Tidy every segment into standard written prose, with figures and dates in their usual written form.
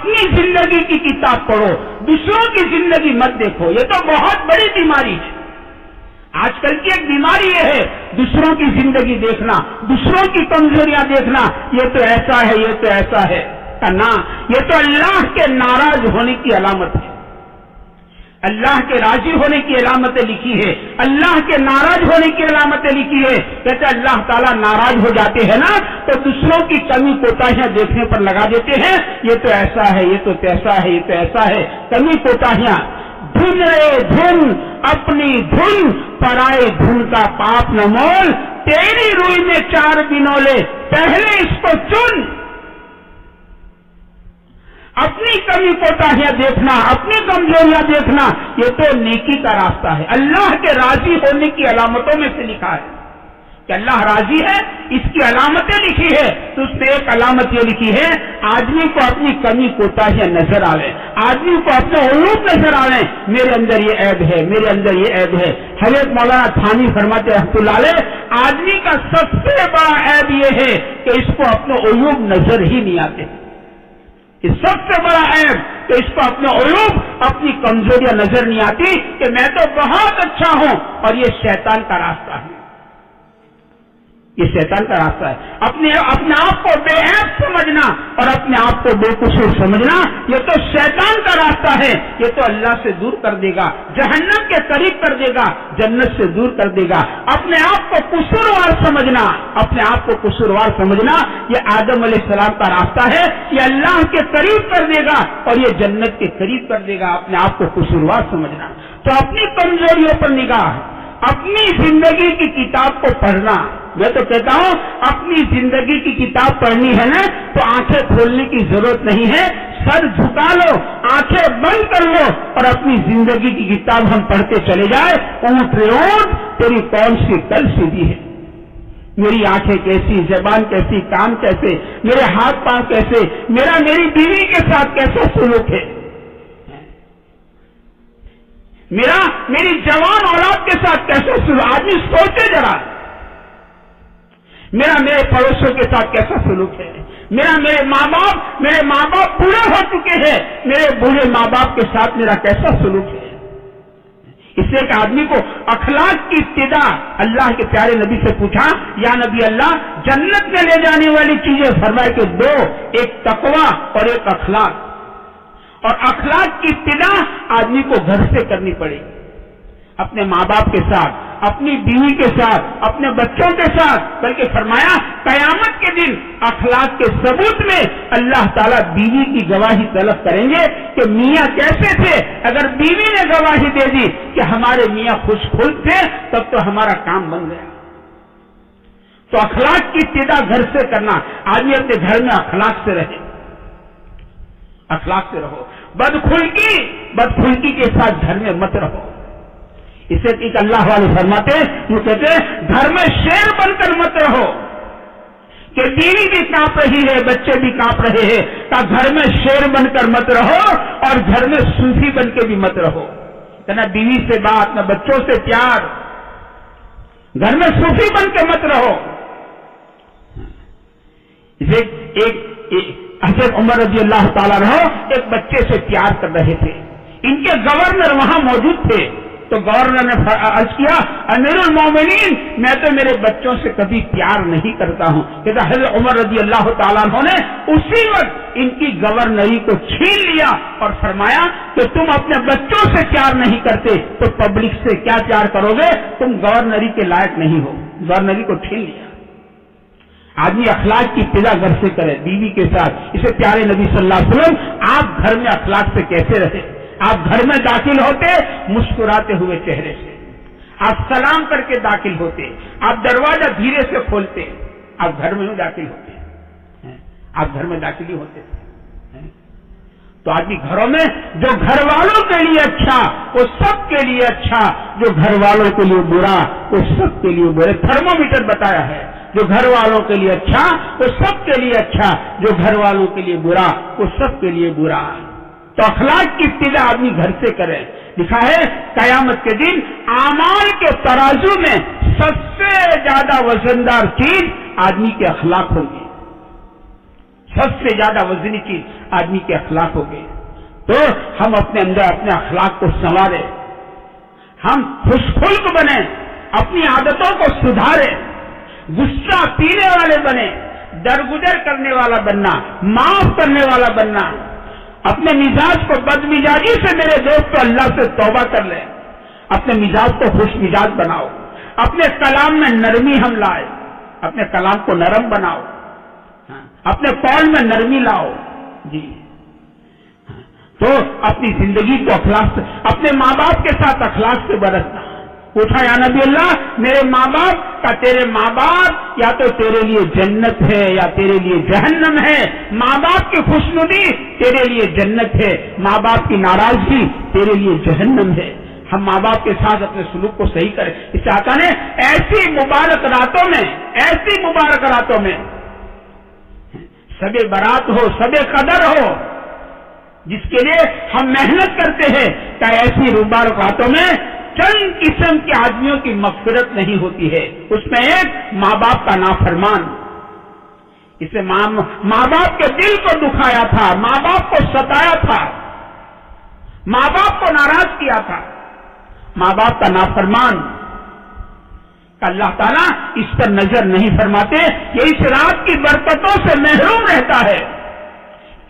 اپنی زندگی کی کتاب پڑھو، دوسروں کی زندگی مت دیکھو. یہ تو بہت بڑی بیماری ہے. آج کل کی ایک بیماری یہ ہے دوسروں کی زندگی دیکھنا، دوسروں کی کمزوریاں دیکھنا. یہ تو ایسا ہے، یہ تو ایسا ہے. نہ، یہ تو اللہ کے ناراض ہونے کی علامت ہے. اللہ کے راضی ہونے کی علامتیں لکھی ہے، اللہ کے ناراض ہونے کی علامتیں لکھی ہے. کہتے اللہ تعالیٰ ناراض ہو جاتے ہیں نا تو دوسروں کی کمی کوتاہیاں دیکھنے پر لگا دیتے ہیں. یہ تو ایسا ہے، یہ تو تیسا ہے، یہ تو ایسا ہے. کمی کوتاہیاں. دھن رے دھن اپنی دھن، پرائے دھن کا پاپ نہ مول. تیری روئی میں 4 بنولے، پہلے اس کو چن. اپنی کمی کوتاہیاں دیکھنا، اپنی کمزوریاں دیکھنا، یہ تو نیکی کا راستہ ہے. اللہ کے راضی ہونے کی علامتوں میں سے لکھا ہے کہ اللہ راضی ہے. اس کی علامتیں لکھی ہے تو اس میں ایک علامت یہ لکھی ہے آدمی کو اپنی کمی کوتاہیاں نظر آئے، آدمی کو اپنے عیوب نظر آئے. میرے اندر یہ عیب ہے، میرے اندر یہ عیب ہے. حضرت مولانا تھانی فرماتے رحمۃ اللہ علیہ آدمی کا سب سے بڑا عیب یہ ہے کہ اس کو اپنے عیوب نظر ہی نہیں آتے. یہ سب سے بڑا عیب کہ اس کو اپنے عیوب، اپنی کمزوریاں نظر نہیں آتی کہ میں تو بہت اچھا ہوں. اور یہ شیطان کا راستہ ہے، یہ شیطان کا راستہ ہے. اپنے آپ کو بے عیب سمجھنا اور اپنے آپ کو بے قصور سمجھنا یہ تو شیطان کا راستہ ہے. یہ تو اللہ سے دور کر دے گا، جہنم کے قریب کر دے گا، جنت سے دور کر دے گا. اپنے آپ کو قصوروار سمجھنا، اپنے آپ کو قصوروار سمجھنا یہ آدم علیہ السلام کا راستہ ہے. یہ اللہ کے قریب کر دے گا اور یہ جنت کے قریب کر دے گا. اپنے آپ کو قصوروار سمجھنا. تو اپنی کمزوریوں پر نگاہ، اپنی زندگی کی کتاب کو پڑھنا. میں تو کہتا ہوں اپنی زندگی کی کتاب پڑھنی ہے نا تو آنکھیں کھولنے کی ضرورت نہیں ہے. سر جھکا لو، آنکھیں بند کر لو اور اپنی زندگی کی کتاب ہم پڑھتے چلے جائے. اونٹ رے اونٹ تیری کون سی کل سیدھی ہے، میری آنکھیں کیسی، زبان کیسی، کام کیسے، میرے ہاتھ پاؤں کیسے، میری بیوی کے ساتھ کیسا سلوک ہے، میری جوان اولاد کے ساتھ کیسا سلوک. آدمی سوچے ذرا، میرے پڑوسیوں کے ساتھ کیسا سلوک ہے. میرے ماں باپ بوڑھے ہو چکے ہیں، میرے بوڑھے ماں باپ کے ساتھ میرا کیسا سلوک ہے. اس لیے کہ آدمی کو اخلاق کی ابتدا اللہ کے پیارے نبی سے پوچھا یا نبی اللہ جنت میں لے جانے والی چیزیں، فرمائے کہ 2، ایک تقویٰ اور ایک اخلاق. اور اخلاق کی ابتدا آدمی کو گھر سے کرنی پڑے گی، اپنے ماں باپ کے ساتھ، اپنی بیوی کے ساتھ، اپنے بچوں کے ساتھ. بلکہ فرمایا قیامت کے دن اخلاق کے ثبوت میں اللہ تعالیٰ بیوی کی گواہی طلب کریں گے کہ میاں کیسے تھے. اگر بیوی نے گواہی دے دی کہ ہمارے میاں خوش خلق تھے تب تو ہمارا کام بن گیا. تو اخلاق کی ابتدا گھر سے کرنا. آدمی اپنے گھر میں اخلاق سے رہے، اخلاق سے رہو. بدخلقی کے ساتھ گھر میں مت رہو. اسے ایک اللہ والے فرماتے وہ کہتے گھر میں شیر بن کر مت رہو کہ بیوی بھی کانپ رہی ہے، بچے بھی کانپ رہے ہیں. گھر میں شیر بن کر مت رہو اور گھر میں صوفی بن کے بھی مت رہو. نہ بیوی سے بات، نہ بچوں سے پیار. گھر میں صوفی بن کے مت رہو. حضرت عمر رضی اللہ تعالیٰ رہو ایک بچے سے پیار کر رہے تھے. ان کے گورنر وہاں موجود تھے تو گورنر نے عرض کیا امیر المومنین میں تو میرے بچوں سے کبھی پیار نہیں کرتا ہوں. کہتا حضرت عمر رضی اللہ تعالیٰ عنہ نے اسی وقت ان کی گورنری کو چھین لیا اور فرمایا کہ تم اپنے بچوں سے پیار نہیں کرتے تو پبلک سے کیا پیار کرو گے، تم گورنری کے لائق نہیں ہو. گورنری کو چھین لیا. آدمی اخلاق کی ابتدا گھر سے کرے، بیوی کے ساتھ. اسے پیارے نبی صلی اللہ علیہ وسلم آپ گھر میں اخلاق سے کیسے رہے. آپ گھر میں داخل ہوتے مسکراتے ہوئے چہرے سے، آپ سلام کر کے داخل ہوتے، آپ دروازہ دھیرے سے کھولتے. آپ گھر میں داخل ہوتے، آپ گھر میں داخل ہی ہوتے. تو آدمی گھروں میں جو گھر والوں کے لیے اچھا وہ سب کے لیے اچھا، جو گھر والوں کے لیے برا وہ سب کے لیے برا. تھرمومیٹر بتایا ہے، جو گھر والوں کے لیے اچھا وہ سب کے لیے اچھا، جو گھر والوں کے لیے برا وہ سب کے لیے برا. تو اخلاق کی ابتدا آدمی گھر سے کرے. لکھا ہے قیامت کے دن اعمال کے ترازو میں سب سے زیادہ وزندار چیز آدمی کے اخلاق ہوں گے. سب سے زیادہ وزنی چیز آدمی کے اخلاق ہو گئے. تو ہم اپنے اندر اپنے اخلاق کو سنوارے, ہم خوش خلق بنے, اپنی عادتوں کو سدھارے, غصہ پینے والے بنے, درگزر کرنے والا بننا, معاف کرنے والا بننا. اپنے مزاج کو بد مزاجی سے میرے دوست اللہ سے توبہ کر لیں. اپنے مزاج کو خوش مزاج بناؤ. اپنے کلام میں نرمی ہم لائے, اپنے کلام کو نرم بناؤ, اپنے قول میں نرمی لاؤ. جی تو اپنی زندگی کو اخلاق سے, اپنے ماں باپ کے ساتھ اخلاق سے برتنا. پوچھا یا نبی اللہ, میرے ماں باپ کا, تیرے ماں باپ یا تو تیرے لیے جنت ہے یا تیرے لیے جہنم ہے. ماں باپ کی خوشنودی تیرے لیے جنت ہے, ماں باپ کی ناراضگی تیرے لیے جہنم ہے. ہم ماں باپ کے ساتھ اپنے سلوک کو صحیح کریں. اس آقا نے ایسی مبارک راتوں میں شب برات ہو, شب قدر ہو, جس کے لیے ہم محنت کرتے ہیں, کہ ایسی مبارک راتوں میں چند قسم کے آدمیوں کی مغفرت نہیں ہوتی ہے. اس میں ایک ماں باپ کا نافرمان, اسے ماں باپ کے دل کو دکھایا تھا, ماں باپ کو ستایا تھا, ماں باپ کو ناراض کیا تھا, ماں باپ کا نافرمان. اللہ تعالیٰ اس پر نظر نہیں فرماتے. یہ اس رات کی برکتوں سے محروم رہتا ہے.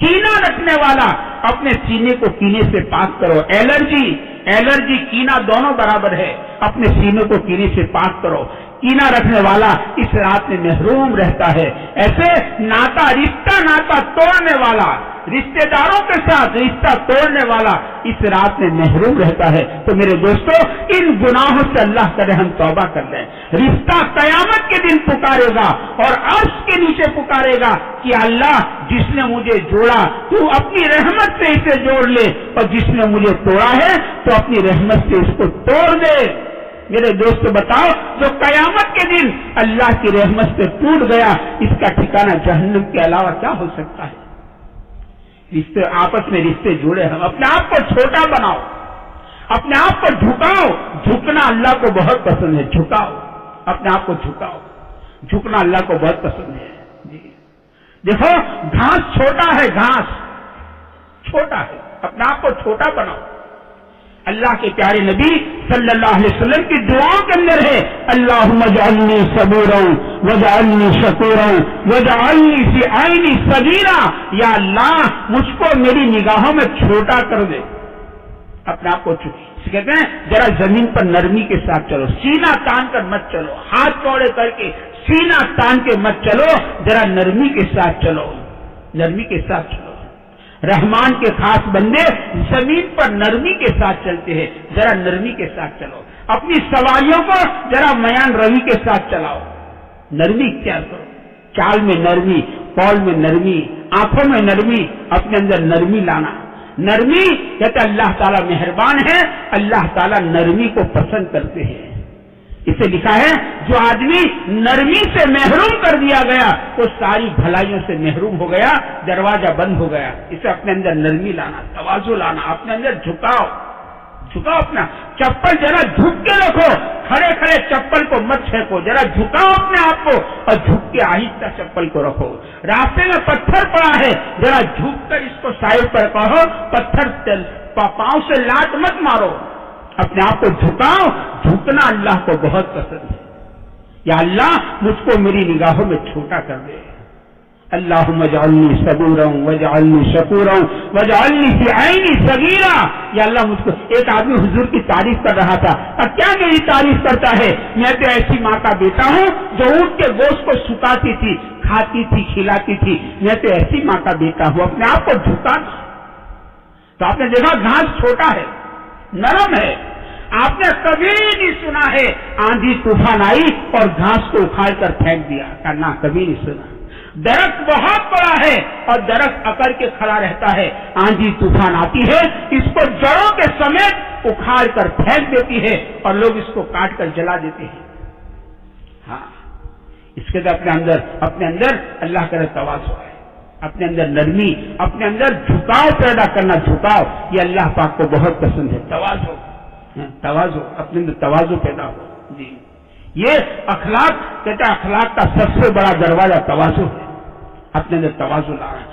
کینہ رکھنے والا اپنے سینے کو کینے سے پاک کرو. الرجی کینہ دونوں برابر ہے. اپنے سینے کو کینے سے پاک کرو. کینہ رکھنے والا اس رات میں محروم رہتا ہے. ایسے ناتا توڑنے والا, رشتے داروں کے ساتھ رشتہ توڑنے والا اس رات میں محروم رہتا ہے. تو میرے دوستو, ان گناہوں سے اللہ کرے ہم توبہ کر لیں. رشتہ قیامت کے دن پکارے گا اور عرش کے نیچے پکارے گا کہ اللہ, جس نے مجھے جوڑا تو اپنی رحمت سے اسے جوڑ لے, اور جس نے مجھے توڑا ہے تو اپنی رحمت سے اس کو توڑ دے. میرے دوست بتاؤ, جو قیامت کے دن اللہ کی رحمت سے ٹوٹ گیا, اس کا ٹھکانہ جہنم کے علاوہ کیا ہو سکتا ہے؟ رشتے, آپس میں رشتے جوڑے. ہم اپنے آپ کو چھوٹا بناؤ, اپنے آپ کو جھکاؤ. جھکنا اللہ کو بہت پسند ہے. جھکاؤ, اپنے آپ کو جھکاؤ. جھکنا اللہ کو بہت پسند ہے. جی دیکھو, گھاس چھوٹا ہے, گھاس چھوٹا ہے, اپنے آپ کو چھوٹا بناؤ. اللہ کے پیارے نبی صلی اللہ علیہ وسلم کی دعاؤں کے اندر ہے, اللہم اجعلنی صبورا واجعلنی شکورا واجعلنی فی عینی صغیرا. یا اللہ, مجھ کو میری نگاہوں میں چھوٹا کر دے. اپنے آپ کو کہتے ہیں ذرا زمین پر نرمی کے ساتھ چلو, سینہ تان کر مت چلو, ہاتھ چوڑے کر کے سینہ تان کے مت چلو, ذرا نرمی کے ساتھ چلو, نرمی کے ساتھ چلو. رحمان کے خاص بندے زمین پر نرمی کے ساتھ چلتے ہیں. ذرا نرمی کے ساتھ چلو. اپنی سواریوں کو ذرا میان روی کے ساتھ چلاؤ. نرمی اختیار کرو. چال میں نرمی, قول میں نرمی, آنکھوں میں نرمی, اپنے اندر نرمی لانا. نرمی کہتے اللہ تعالیٰ مہربان ہے, اللہ تعالیٰ نرمی کو پسند کرتے ہیں. اسے لکھا ہے جو آدمی نرمی سے محروم کر دیا گیا وہ ساری بھلائیوں سے محروم ہو گیا, دروازہ بند ہو گیا. اسے اپنے اندر نرمی لانا, تواضع لانا, اپنے اندر جھکاؤ. اپنا چپل ذرا جھک کے رکھو, کھڑے کھڑے چپل کو مت پھینکو, ذرا جھکاؤ اپنے آپ کو اور جھک کے آہستہ چپل کو رکھو. راستے میں پتھر پڑا ہے, ذرا جھک کر اس کو سائڈ پر کہو, پتھر پاؤں سے لات مت مارو. اپنے آپ کو جھکاؤ. جھکنا اللہ کو بہت پسند ہے. یا اللہ, مجھ کو میری نگاہوں میں چھوٹا کر دے. اللہم اجعلنی صبورا واجعلنی شکورا واجعلنی فی عینی صغیرا. یا اللہ, مجھ کو, ایک آدمی حضور کی تعریف کر رہا تھا, اور کیا میری تعریف کرتا ہے, میں تو ایسی ماں کا بیٹا ہوں جو اونٹ کے گوشت کو سکھاتی تھی, کھاتی تھی, کھلاتی تھی. میں تو ایسی ماں کا بیٹا ہوں. اپنے آپ کو جھکانا. تو آپ نے دیکھا گھاس چھوٹا ہے, نرم ہے. آپ نے کبھی نہیں سنا ہے آندھی طوفان آئی اور گھاس کو اکھاڑ کر پھینک دیا, کرنا کبھی نہیں سنا. درخت بہت بڑا ہے اور درخت اکڑ کے کھڑا رہتا ہے. آندھی طوفان آتی ہے, اس کو جڑوں کے سمیت اکھاڑ کر پھینک دیتی ہے اور لوگ اس کو کاٹ کر جلا دیتے ہیں. ہاں, اس کے اپنے اندر اللہ کا تواضع ہے, اپنے اندر نرمی, اپنے اندر جھکاؤ پیدا کرنا. جھکاؤ یہ اللہ پاک کو بہت پسند ہے. تواضع, اپنے اندر تواضع پیدا ہو. جی یہ اخلاق, کہتا اخلاق کا سب سے بڑا دروازہ تواضع ہے. اپنے اندر تواضع لائیں.